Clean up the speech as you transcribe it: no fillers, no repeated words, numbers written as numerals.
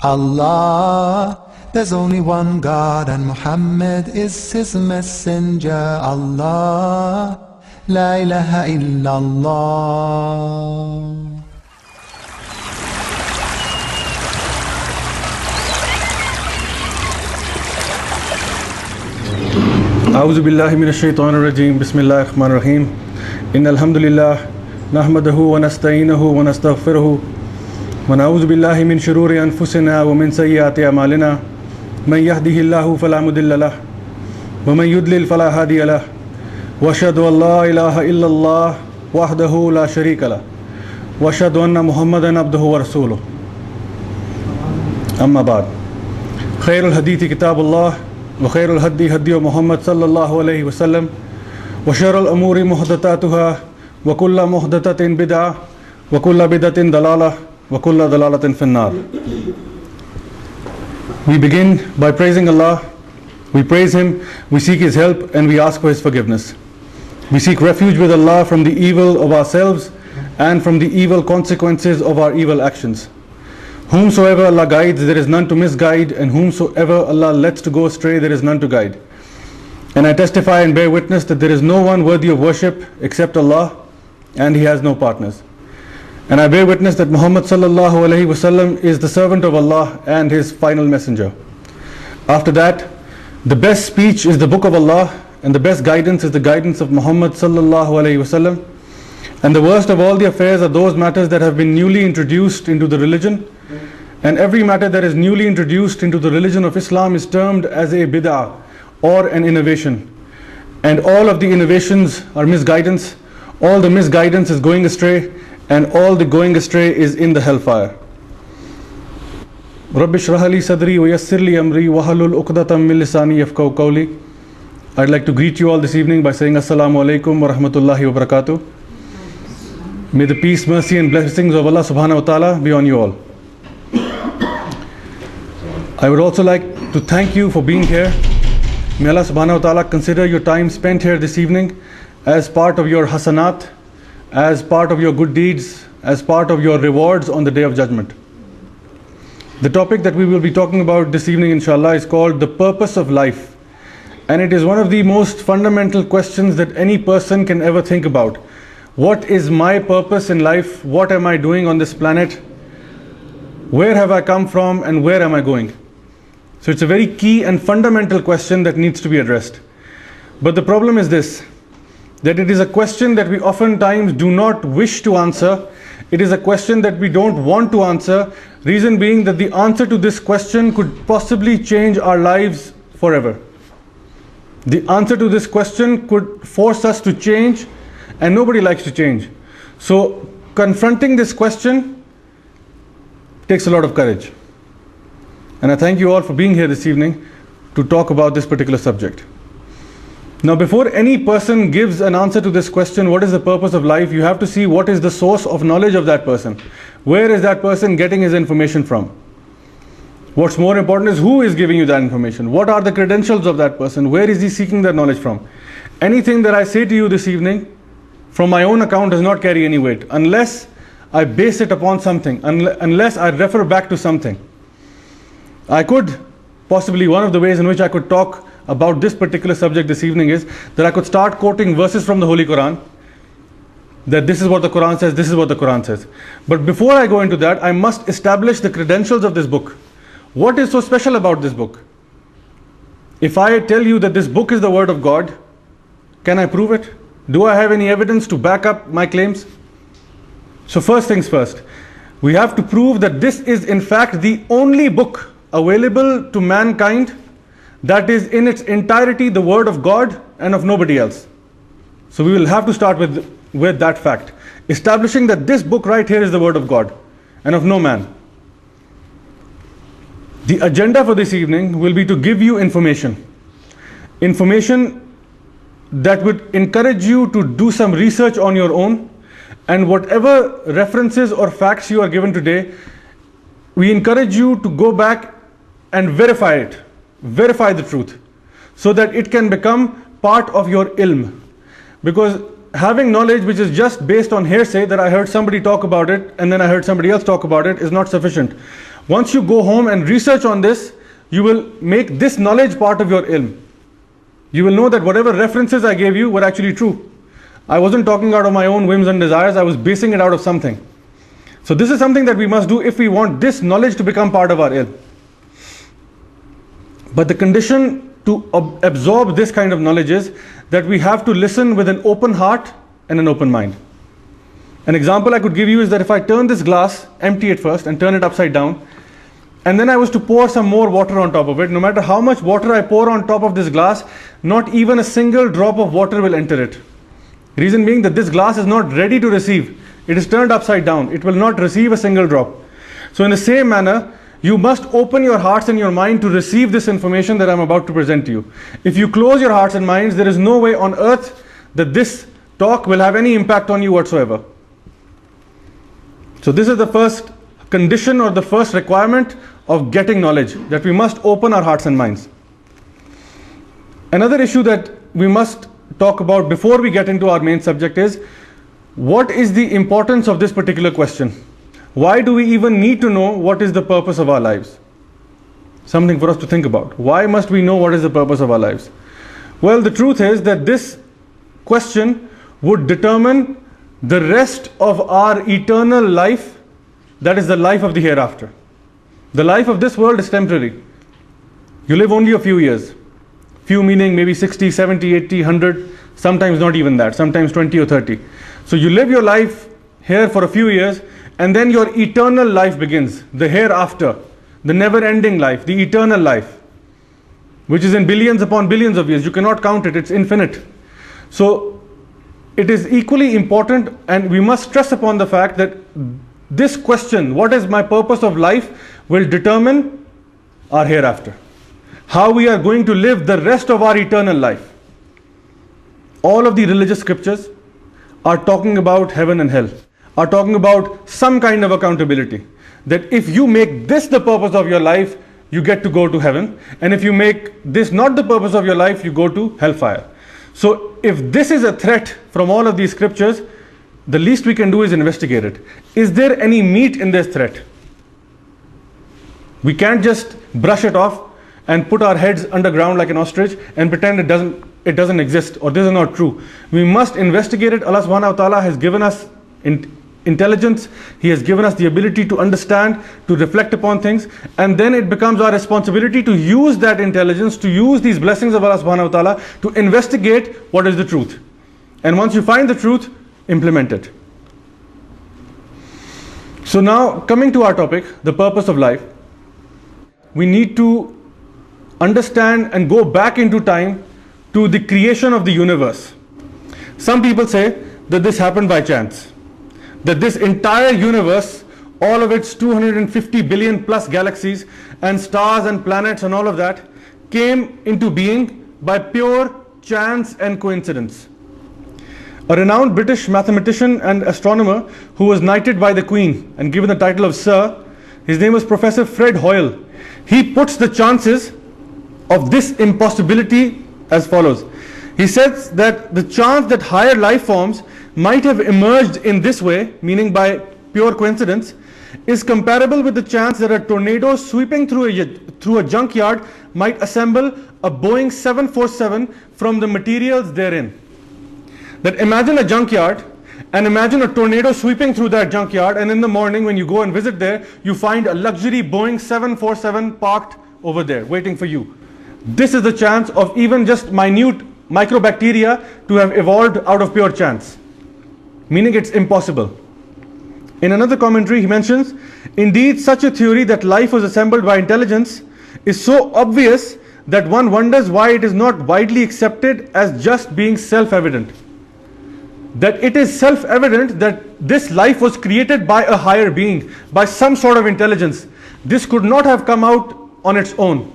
Allah, there's only one God and Muhammad is his messenger. Allah, La ilaha illallah. أعوذ بالله من الشيطان الرجيم بسم الله الرحمن الرحيم إن الحمد لله نحمده ونستعينه ونستغفره ونعوذ بالله من شرور أنفسنا ومن سيئات أعمالنا من يهده الله فلا مضل له ومن يضلل فلا هادي له وأشهد أن لا إله إلا الله وحده لا شريك له وأشهد أن محمدا عبده ورسوله أما بعد خير الحديث كتاب الله وخير الهدي هدي محمد صلى الله عليه وسلم وشر الأمور محدثاتها وكل محدثة بدعة وكل بدعة ضلالة وكل ضلالة في النار. We begin by praising Allah. We praise Him, we seek His help, and we ask for His forgiveness. We seek refuge with Allah from the evil of ourselves and from the evil consequences of our evil actions. Whomsoever Allah guides, there is none to misguide, and whomsoever Allah lets to go astray, there is none to guide. And I testify and bear witness that there is no one worthy of worship except Allah, and He has no partners. And I bear witness that Muhammad sallallahu alaihi wasallam is the servant of Allah and His final messenger. After that, the best speech is the book of Allah, and the best guidance is the guidance of Muhammad sallallahu alaihi wasallam. And the worst of all the affairs are those matters that have been newly introduced into the religion. And every matter that is newly introduced into the religion of Islam is termed as a bid'ah or an innovation. And all of the innovations are misguidance, all the misguidance is going astray, and all the going astray is in the hellfire. Rabbi shrah li sadri wa yassir li amri wa halul uqdatam min lisani yafqahu qawli. I'd like to greet you all this evening by saying Assalamu alaikum wa rahmatullahi wa barakatuh. May the peace, mercy and blessings of Allah subhanahu wa ta'ala be on you all. I would also like to thank you for being here. May Allah subhanahu wa ta'ala consider your time spent here this evening as part of your hasanat, as part of your good deeds, as part of your rewards on the Day of Judgment. The topic that we will be talking about this evening inshallah is called the purpose of life. And it is one of the most fundamental questions that any person can ever think about. What is my purpose in life? What am I doing on this planet? Where have I come from and where am I going? So it's a very key and fundamental question that needs to be addressed. But the problem is this, that it is a question that we oftentimes do not wish to answer. It is a question that we don't want to answer. Reason being that the answer to this question could possibly change our lives forever. The answer to this question could force us to change, and nobody likes to change. So confronting this question takes a lot of courage. And I thank you all for being here this evening to talk about this particular subject. Now, before any person gives an answer to this question, what is the purpose of life, you have to see what is the source of knowledge of that person. Where is that person getting his information from? What's more important is who is giving you that information. What are the credentials of that person? Where is he seeking that knowledge from? Anything that I say to you this evening from my own account does not carry any weight unless I base it upon something, unless I refer back to something. I could possibly, one of the ways in which I could talk about this particular subject this evening is that I could start quoting verses from the Holy Quran, that this is what the Quran says, this is what the Quran says. But before I go into that, I must establish the credentials of this book. What is so special about this book? If I tell you that this book is the word of God, can I prove it? Do I have any evidence to back up my claims? So first things first, we have to prove that this is in fact the only book available to mankind that is in its entirety the word of God and of nobody else. So we will have to start with that fact, establishing that this book right here is the word of God and of no man. The agenda for this evening will be to give you information that would encourage you to do some research on your own, and whatever references or facts you are given today, we encourage you to go back and verify it, verify the truth, so that it can become part of your ilm. Because having knowledge which is just based on hearsay, that I heard somebody talk about it and then I heard somebody else talk about it, is not sufficient. Once you go home and research on this, you will make this knowledge part of your ilm. You will know that whatever references I gave you were actually true. I wasn't talking out of my own whims and desires, I was basing it out of something. So this is something that we must do if we want this knowledge to become part of our ilm. But the condition to absorb this kind of knowledge is that we have to listen with an open heart and an open mind. An example I could give you is that if I turn this glass, empty it first and turn it upside down, and then I was to pour some more water on top of it, no matter how much water I pour on top of this glass, not even a single drop of water will enter it. Reason being that this glass is not ready to receive. It is turned upside down. It will not receive a single drop. So in the same manner, you must open your hearts and your mind to receive this information that I'm about to present to you. If you close your hearts and minds, there is no way on earth that this talk will have any impact on you whatsoever. So this is the first condition or the first requirement of getting knowledge, that we must open our hearts and minds. Another issue that we must talk about before we get into our main subject is, what is the importance of this particular question? Why do we even need to know what is the purpose of our lives? Something for us to think about. Why must we know what is the purpose of our lives? Well, the truth is that this question would determine the rest of our eternal life, that is the life of the hereafter. The life of this world is temporary. You live only a few years. Few meaning maybe 60, 70, 80, 100, sometimes not even that, sometimes 20 or 30. So you live your life here for a few years, and then your eternal life begins, the hereafter, the never-ending life, the eternal life, which is in billions upon billions of years. You cannot count it, it's infinite. So it is equally important, and we must stress upon the fact that this question, what is my purpose of life, will determine our hereafter. How we are going to live the rest of our eternal life. All of the religious scriptures are talking about heaven and hell, are talking about some kind of accountability. That if you make this the purpose of your life, you get to go to heaven. And if you make this not the purpose of your life, you go to hellfire. So if this is a threat from all of these scriptures, the least we can do is investigate it. Is there any meat in this threat? We can't just brush it off and put our heads underground like an ostrich and pretend it doesn't exist, or this is not true. We must investigate it. Allah subhanahu wa ta'ala has given us intelligence. He has given us the ability to understand, to reflect upon things, and then it becomes our responsibility to use that intelligence, to use these blessings of Allah subhanahu wa ta'ala to investigate what is the truth. And once you find the truth, implement it. So now, coming to our topic, the purpose of life, we need to understand and go back into time to the creation of the universe. Some people say that this happened by chance, that this entire universe, all of its 250 billion plus galaxies and stars and planets and all of that, came into being by pure chance and coincidence. A renowned British mathematician and astronomer who was knighted by the Queen and given the title of Sir, his name was Professor Fred Hoyle. He puts the chances of this impossibility as follows. He says that the chance that higher life forms might have emerged in this way, meaning by pure coincidence, is comparable with the chance that a tornado sweeping through a junkyard might assemble a Boeing 747 from the materials therein. That imagine a junkyard and imagine a tornado sweeping through that junkyard, and in the morning when you go and visit there, you find a luxury Boeing 747 parked over there waiting for you. This is the chance of even just minute microbacteria to have evolved out of pure chance, meaning it's impossible. In another commentary he mentions, indeed such a theory that life was assembled by intelligence is so obvious that one wonders why it is not widely accepted as just being self-evident. That it is self-evident that this life was created by a higher being, by some sort of intelligence. This could not have come out on its own.